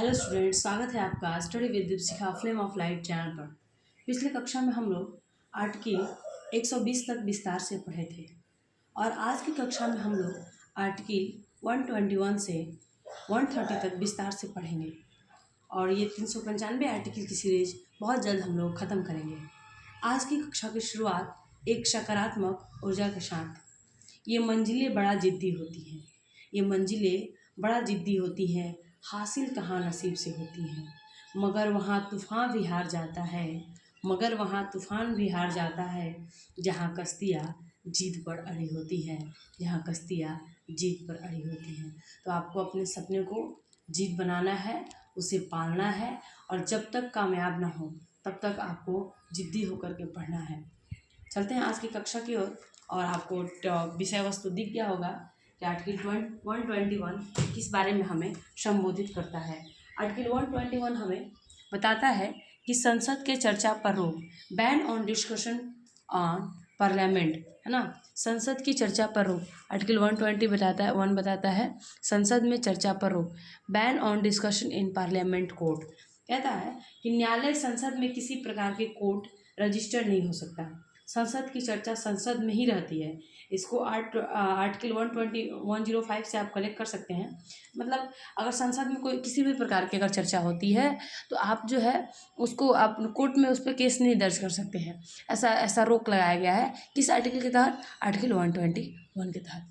Hello student, स्वागत है आपका study with Deepshikha flame of light channel पर। पिछले कक्षा में हम लोग आर्टिकल 120 तक विस्तार से पढ़े थे और आज की कक्षा में हम लोग आर्टिकल 121 से 130 तक विस्तार से पढ़ेंगे और ये 395 आर्टिकल की सीरीज बहुत जल्द हम लोग ख़त्म करेंगे। आज की कक्षा की शुरुआत एक सकारात्मक ऊर्जा के साथ। ये मंजिलें बड़ा जिद्दी होती हैं, ये मंजिलें बड़ा जिद्दी होती हैं, हासिल कहाँ नसीब से होती हैं, मगर वहाँ तूफ़ान भी हार जाता है, मगर वहाँ तूफ़ान भी हार जाता है, जहाँ कश्तियाँ जीत पर अड़ी होती हैं, जहाँ कश्तियाँ जीत पर अड़ी होती हैं। तो आपको अपने सपने को जीत बनाना है, उसे पालना है और जब तक कामयाब ना हो तब तक आपको जिद्दी होकर के पढ़ना है। चलते हैं आज की कक्षा की ओर और आपको विषय वस्तु दिख गया होगा कि आर्टिकल 121 किस बारे में हमें संबोधित करता है। आर्टिकल 121 हमें बताता है कि संसद के चर्चा पर रोक, ban on discussion on parliament, है ना। संसद की चर्चा पर रोक, आर्टिकल 1 बताता है संसद में चर्चा पर रोक, ban on discussion in parliament court. कहता है कि न्यायालय संसद में किसी प्रकार के कोर्ट रजिस्टर नहीं हो सकता। संसद की चर्चा संसद में ही रहती है। इसको आर्टिकल 105 से आप कलेक्ट कर सकते हैं। मतलब अगर संसद में कोई किसी भी प्रकार की अगर चर्चा होती है तो आप जो है उसको आप कोर्ट में उस पर केस नहीं दर्ज कर सकते हैं। ऐसा रोक लगाया गया है किस आर्टिकल के तहत? आर्टिकल 121 के तहत।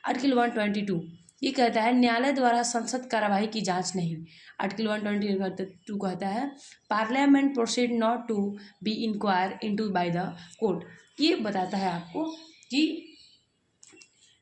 आर्टिकल 122 ये कहता है न्यायालय द्वारा संसद कार्यवाही की जांच नहीं। आर्टिकल 122 कहता है parliament proceed not to be inquire into by the court. ये बताता है आपको कि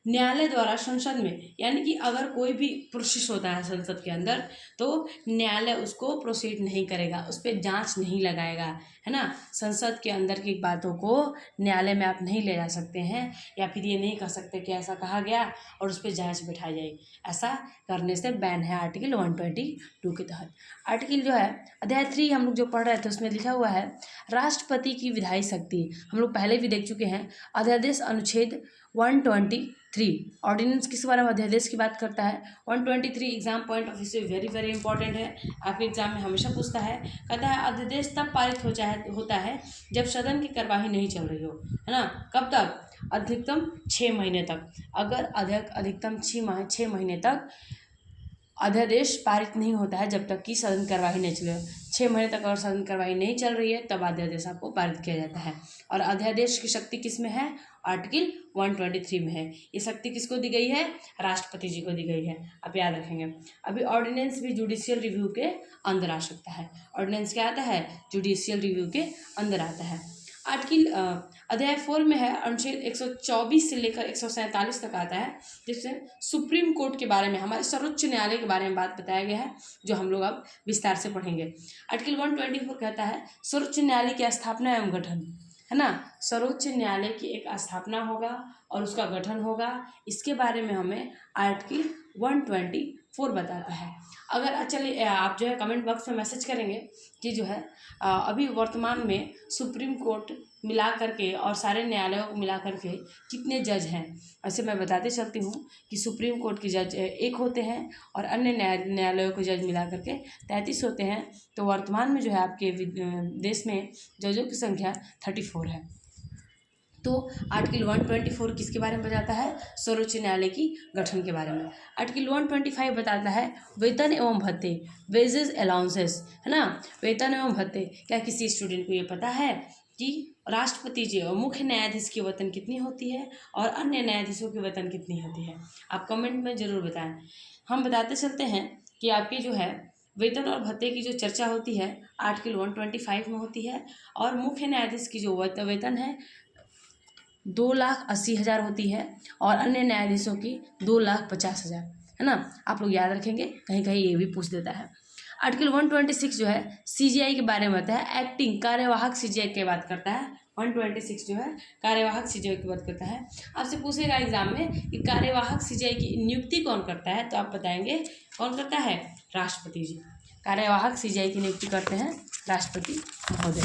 न्यायालय द्वारा संसद में, यानी कि अगर कोई भी प्रोसेस होता है संसद के अंदर तो न्यायालय उसको प्रोसीड नहीं करेगा, उस पर जांच नहीं लगाएगा, है ना। संसद के अंदर की बातों को न्यायालय में आप नहीं ले जा सकते हैं या फिर ये नहीं कह सकते कि ऐसा कहा गया और उस पर जांच बिठाई जाएगी। ऐसा करने से बैन है आर्टिकल 122 के तहत। आर्टिकल जो है अध्याय 3 हम लोग जो पढ़ रहे थे उसमें लिखा हुआ है राष्ट्रपति की विधायी शक्ति। हम लोग पहले भी देख चुके हैं। अध्यादेश अनुच्छेद 123 ऑर्डिनेंस किस बारे में अध्यादेश की बात करता है। 123 एग्जाम पॉइंट ऑफ व्यू से वेरी वेरी इंपॉर्टेंट है, आपके एग्जाम में हमेशा पूछता है। कहता है अध्यादेश तब पारित होता है जब सदन की कार्यवाही नहीं चल रही हो, है ना। कब तक? अधिकतम 6 महीने तक। अगर अधिकतम 6 महीने तक अध्यादेश पारित नहीं होता है जब तक कि सदन कार्यवाही नहीं चले। 6 महीने तक अगर सदन कार्यवाही नहीं चल रही है तब अध्यादेश आपको पारित किया जाता है। और अध्यादेश की शक्ति किस में है? आर्टिकल 123 में है। ये शक्ति किसको दी गई है? राष्ट्रपति जी को दी गई है, आप याद रखेंगे। अभी ऑर्डिनेंस भी जुडिशियल रिव्यू के अंदर आ सकता है। ऑर्डिनेंस क्या आता है? जुडिशियल रिव्यू के अंदर आता है। आर्टिकल अध्याय 4 में है अनुच्छेद 124 से लेकर 147 तक आता है, जिसमें सुप्रीम कोर्ट के बारे में, हमारे सर्वोच्च न्यायालय के बारे में बात बताया गया है, जो हम लोग अब विस्तार से पढ़ेंगे। आर्टिकल 124 कहता है सर्वोच्च न्यायालय की स्थापना एवं गठन, है ना। सर्वोच्च न्यायालय की एक स्थापना होगा और उसका गठन होगा। इसके बारे में हमें आर्टिकल 124 बताता है। अगर चलिए आप जो है कमेंट बॉक्स में मैसेज करेंगे कि जो है अभी वर्तमान में सुप्रीम कोर्ट मिला करके और सारे न्यायालयों को मिला करके कितने जज हैं। ऐसे मैं बताते चलती हूँ कि सुप्रीम कोर्ट के जज 1 होते हैं और अन्य न्यायालयों के जज मिला करके 33 होते हैं। तो वर्तमान में जो है आपके देश में जजों की संख्या 34 है। तो आर्टिकल 124 किसके बारे में बताता है? सर्वोच्च न्यायालय की गठन के बारे में। आर्टिकल 125 बताता है वेतन एवं भत्ते, वेजेस अलाउंसेस, है ना। वेतन एवं भत्ते, क्या किसी स्टूडेंट को ये पता है कि राष्ट्रपति जी और मुख्य न्यायाधीश की वेतन कितनी होती है और अन्य न्यायाधीशों की वेतन कितनी होती है? आप कमेंट में ज़रूर बताएं। हम बताते चलते हैं कि आपकी जो है वेतन और भत्ते की जो चर्चा होती है आर्टिकल 125 में होती है और मुख्य न्यायाधीश की जो वेतन है 2,80,000 होती है और अन्य न्यायाधीशों की 2,50,000, है ना। आप लोग याद रखेंगे, कहीं कहीं ये भी पूछ देता है। आर्टिकल 126 जो है सीजीआई के बारे में होता है, एक्टिंग कार्यवाहक सीजीआई की बात करता है। 126 जो है कार्यवाहक सीजीआई की बात करता है। आपसे पूछेगा एग्जाम में कि कार्यवाहक सीजीआई की नियुक्ति कौन करता है, तो आप बताएंगे कौन करता है? राष्ट्रपति जी। कार्यवाहक सीजीआई की नियुक्ति करते हैं राष्ट्रपति महोदय।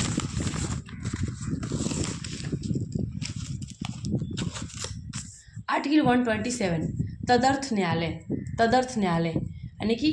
आर्टिकल 127 तदर्थ न्यायालय, यानी कि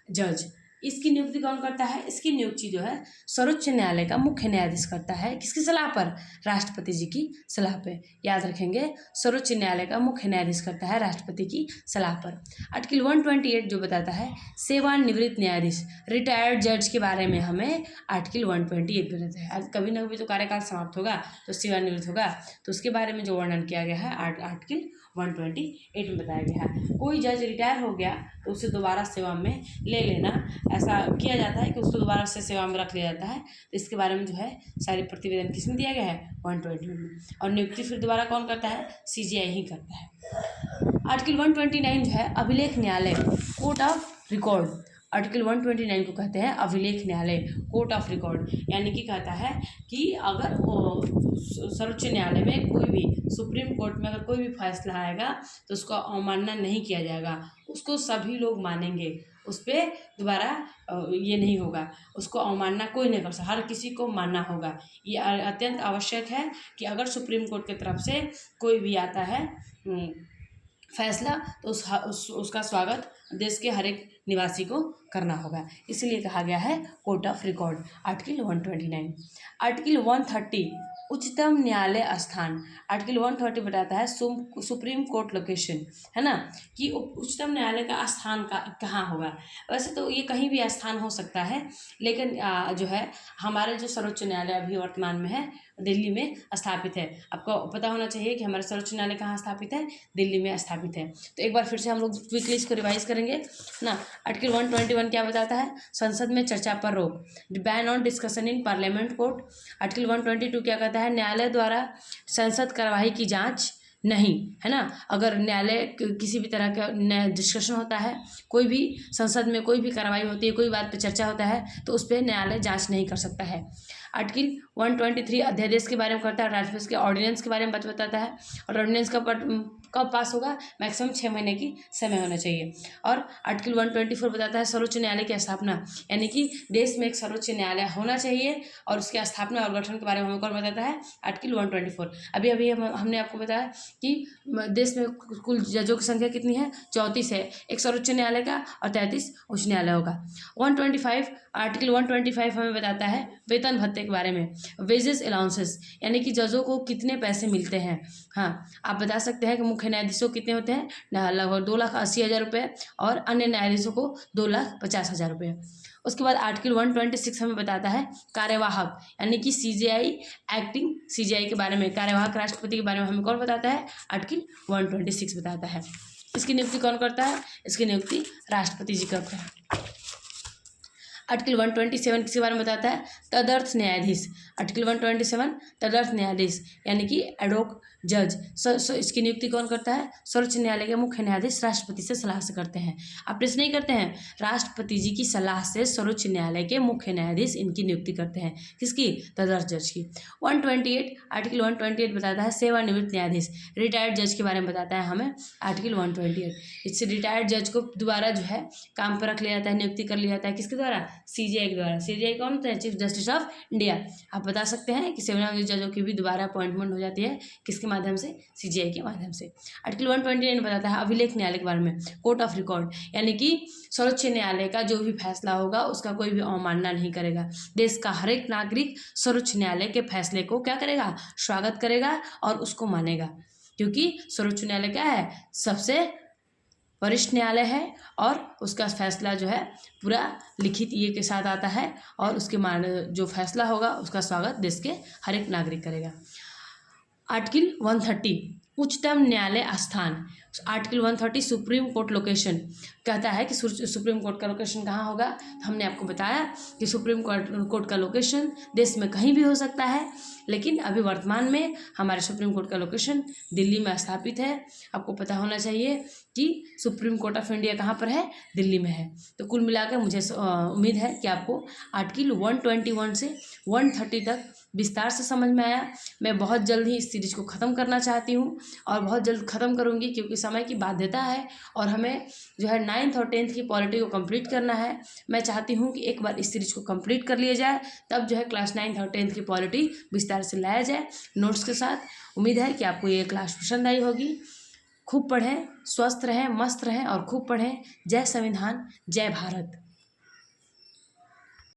जज। इसकी नियुक्ति कौन करता है? इसकी नियुक्ति जो है सर्वोच्च न्यायालय का मुख्य न्यायाधीश करता है। किसकी सलाह पर? राष्ट्रपति जी की सलाह पे। याद रखेंगे, सर्वोच्च न्यायालय का मुख्य न्यायाधीश करता है राष्ट्रपति की सलाह पर। आर्टिकल 128 जो बताता है सेवानिवृत्त न्यायाधीश, रिटायर्ड जज के बारे में हमें आर्टिकल 128 बताता है। आज कभी ना कभी तो कार्यकाल समाप्त होगा तो सेवानिवृत्त होगा, तो उसके बारे में जो वर्णन किया गया है आर्टिकल 128 में बताया गया है। कोई जज रिटायर हो गया तो उसे दोबारा सेवा में ले लेना, ऐसा किया जाता है कि उसको दोबारा से सेवा में रख लिया जाता है। तो इसके बारे में जो है सारी प्रतिवेदन किसमें दिया गया है? 120 में। और नियुक्ति फिर दोबारा कौन करता है? सीजीआई ही करता है। आर्टिकल 129 जो है अभिलेख न्यायालय, कोर्ट ऑफ रिकॉर्ड। आर्टिकल 129 को कहते हैं अभिलेख न्यायालय, कोर्ट ऑफ रिकॉर्ड। यानी कि कहता है कि अगर सर्वोच्च न्यायालय में कोई भी, सुप्रीम कोर्ट में अगर कोई भी फैसला आएगा तो उसको अवमानना नहीं किया जाएगा, उसको सभी लोग मानेंगे, उस पर दोबारा ये नहीं होगा, उसको अवमानना कोई नहीं कर सकता, हर किसी को मानना होगा। ये अत्यंत आवश्यक है कि अगर सुप्रीम कोर्ट की तरफ से कोई भी आता है फैसला तो उसका स्वागत देश के हर एक निवासी को करना होगा, इसलिए कहा गया है court of record. Article 129। Article 130 उच्चतम न्यायालय स्थान। आर्टिकल 130 बताता है सुप्रीम कोर्ट लोकेशन, है ना, कि उच्चतम न्यायालय का स्थान कहाँ होगा। वैसे तो ये कहीं भी स्थान हो सकता है, लेकिन जो है हमारे जो सर्वोच्च न्यायालय अभी वर्तमान में है दिल्ली में स्थापित है। आपको पता होना चाहिए कि हमारा सर्वोच्च न्यायालय कहाँ स्थापित है? दिल्ली में स्थापित है। तो एक बार फिर से हम लोग क्विकली इसको रिवाइज करेंगे ना। आर्टिकल 121 क्या बताता है? संसद में चर्चा पर रोक, ban on discussion in parliament court. Article 122 क्या कहता है? न्यायालय द्वारा संसद कार्यवाही की जांच नहीं, है ना। अगर न्यायालय किसी भी तरह का डिस्कशन होता है, कोई भी संसद में कोई भी कार्रवाई होती है, कोई बात पे चर्चा होता है, तो उस पर न्यायालय जांच नहीं कर सकता है। आर्टिकल 123 अध्यादेश के बारे में करता है, राष्ट्रपति के ऑर्डिनेंस के बारे में बताता है। और ऑर्डिनेंस कब पास होगा? मैक्सिमम 6 महीने की समय होना चाहिए। और आर्टिकल 124 बताता है सर्वोच्च न्यायालय की स्थापना, यानी कि देश में एक सर्वोच्च न्यायालय होना चाहिए, और उसकी स्थापना और गठन के बारे में हमें कौन बताता है? आर्टिकल 124। अभी हमने आपको बताया कि देश में कुल जजों की संख्या कितनी है? 34 है, एक सर्वोच्च न्यायालय का और 33 उच्च न्यायालयों का। 125 आर्टिकल 125 हमें बताता है वेतन भत्ते के बारे में, वेजेस अलाउंसेस, यानी कि जजों को कितने पैसे मिलते हैं। हाँ, आप बता सकते हैं कि मुख्य न्यायाधीशों को कितने होते हैं? लगभग 2,80,000 रुपये, और अन्य न्यायाधीशों को 2,50,000 रुपये। उसके बाद आर्टिकल 126 हमें बताता है कार्यवाहक, यानी कि सीजीआई, एक्टिंग सीजीआई के बारे में, कार्यवाहक राष्ट्रपति के बारे में हमें कौन बताता है? आर्टिकल 126 बताता है। इसकी नियुक्ति कौन करता है? इसकी नियुक्ति राष्ट्रपति जी करते हैं। आर्टिकल 127 किसके बारे में बताता है? तदर्थ न्यायाधीश। आर्टिकल 127 तदर्थ न्यायाधीश, यानी कि एडोक जज। इसकी नियुक्ति कौन करता है? सर्वोच्च न्यायालय के मुख्य न्यायाधीश राष्ट्रपति से सलाह से करते हैं। आप प्रश्न नहीं करते हैं, राष्ट्रपति जी की सलाह से सर्वोच्च न्यायालय के मुख्य न्यायाधीश इनकी नियुक्ति करते हैं। किसकी? तदर्थ जज की। 128 आर्टिकल 128 बताता है सेवानिवृत्त न्यायाधीश, रिटायर्ड जज के बारे में बताता है हमें आर्टिकल 128। इससे रिटायर्ड जज को दोबारा जो है काम पर रख लिया जाता है, नियुक्ति कर लिया जाता है। किसके द्वारा? सीजीआई के द्वारा। सीजीआई कौन होता है? Chief justice of India. आप बता सकते हैं कि सेवानिवृत्त जजों की भी दोबारा अपॉइंटमेंट हो जाती है, किसके माध्यम से? सीजीआई के माध्यम से। आर्टिकल 129 बताता है अभिलेख न्यायालय के बारे में, कोर्ट ऑफ रिकॉर्ड, यानी कि सर्वोच्च न्यायालय का जो भी फैसला होगा उसका कोई भी अवमानना नहीं करेगा। देश का हर एक नागरिक सर्वोच्च न्यायालय के फैसले को क्या करेगा? स्वागत करेगा और उसको मानेगा, क्योंकि सर्वोच्च न्यायालय क्या है? सबसे वरिष्ठ न्यायालय है, और उसका फैसला जो है पूरा लिखित ये के साथ आता है, और उसके जो फैसला होगा उसका स्वागत देश के हर एक नागरिक करेगा। आर्टिकल 130 उच्चतम न्यायालय स्थान। आर्टिकल 130 सुप्रीम कोर्ट लोकेशन कहता है कि सुप्रीम कोर्ट का लोकेशन कहाँ होगा। तो हमने आपको बताया कि सुप्रीम कोर्ट का लोकेशन देश में कहीं भी हो सकता है, लेकिन अभी वर्तमान में हमारे सुप्रीम कोर्ट का लोकेशन दिल्ली में स्थापित है। आपको पता होना चाहिए कि सुप्रीम कोर्ट ऑफ इंडिया कहाँ पर है? दिल्ली में है। तो कुल मिलाकर मुझे उम्मीद है कि आपको आर्टिकल 121 से 130 तक विस्तार से समझ में आया। मैं बहुत जल्द ही इस सीरीज को ख़त्म करना चाहती हूँ, और बहुत जल्द ख़त्म करूँगी, क्योंकि समय की बाध्यता है, और हमें जो है 9th और 10th की पॉलिटी को कंप्लीट करना है। मैं चाहती हूँ कि एक बार इस सीरीज को कंप्लीट कर लिया जाए, तब जो है क्लास 9th और 10th की पॉलिटी विस्तार से लाया जाए नोट्स के साथ। उम्मीद है कि आपको ये क्लास पसंद आई होगी। खूब पढ़ें, स्वस्थ रहें, मस्त रहें और खूब पढ़ें। जय संविधान, जय भारत।